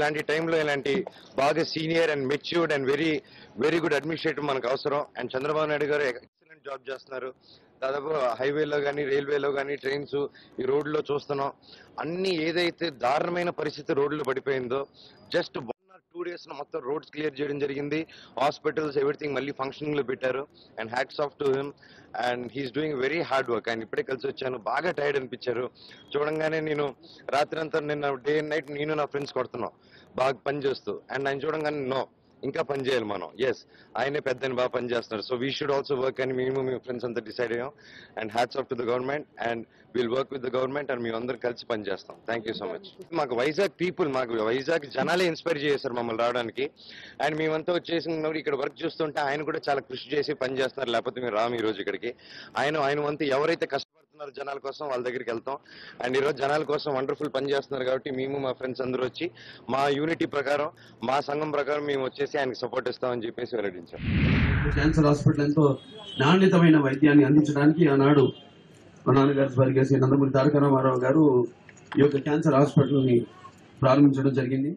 ఇలాంటి టైంలో ఇలాంటి బాగా senior and matured and very very good administrator మనకు అవసరం. అండ్ చంద్రబాబు నాయుడు గారు ఎక్సలెంట్ జాబ్ చేస్తున్నారు. దాదాపు హైవేలో కానీ రైల్వేలో కానీ ట్రైన్స్ ఈ రోడ్లో చూస్తున్నాం. అన్ని ఏదైతే దారుణమైన పరిస్థితి రోడ్లు పడిపోయిందో జస్ట్ 1 or 2 days మొత్తం రోడ్స్ క్లియర్ చేయడం జరిగింది. హాస్పిటల్స్ ఎవ్రీథింగ్ మళ్ళీ ఫంక్షనింగ్ లో పెట్టారు. And hats off to him and he's doing very hard work. ఆయన ఇప్పుడే కలిసి వచ్చాను, బాగా టైర్డ్ అనిపించారు. చూడంగానే నేను రాత్రి అంతా నిన్న డే అండ్ నైట్ నేను నా ఫ్రెండ్స్ కొడుతున్నాం బాగా పని చేస్తూ. అండ్ ఆయన చూడంగానే నో ఇంకా పని చేయాలి మనం. ఎస్, ఆయనే పెద్దని బాగా పని చేస్తున్నారు. So we should also work అని మేము మీ ఫ్రెండ్స్ అంతా డిసైడ్ అయ్యాం. And hats off to the government and will work with the government and మేము అందరం కలిసి పని చేస్తాం. Thank you so much. మాకు వైజాగ్ పీపుల్, మాకు వైజాగ్ జనాలే ఇన్స్పైర్ చేశారు మమ్మల్ని రావడానికి. అండ్ మేమంతా వచ్చేసినప్పుడు ఇక్కడ వర్క్ చూస్తుంటే ఆయన కూడా చాలా కృషి చేసి పని చేస్తున్నారు. లేకపోతే మేము రాము ఈ రోజు ఇక్కడికి. ఆయన వంతు ఎవరైతే కష్టపడుతున్నారు జనాల కోసం వాళ్ళ దగ్గరికి వెళ్తాం. అండ్ ఈరోజు జనాల కోసం వండర్ఫుల్ పని చేస్తున్నారు కాబట్టి మేము మా ఫ్రెండ్స్ అందరూ వచ్చి మా యూనిటీ ప్రకారం మా సంఘం ప్రకారం మేము వచ్చేసి ఆయనకు సపోర్ట్ ఇస్తామని చెప్పేసి వెల్లడించాం. క్యాన్సర్ హాస్పిటల్ ఎంతో నాణ్యతమైన వైద్యాన్ని అందించడానికి ఆనాడు మా నాన్నగారు స్వర్గీయ నందమూరి తారక రామారావు గారు ఈ యొక్క క్యాన్సర్ హాస్పిటల్ ని ప్రారంభించడం జరిగింది.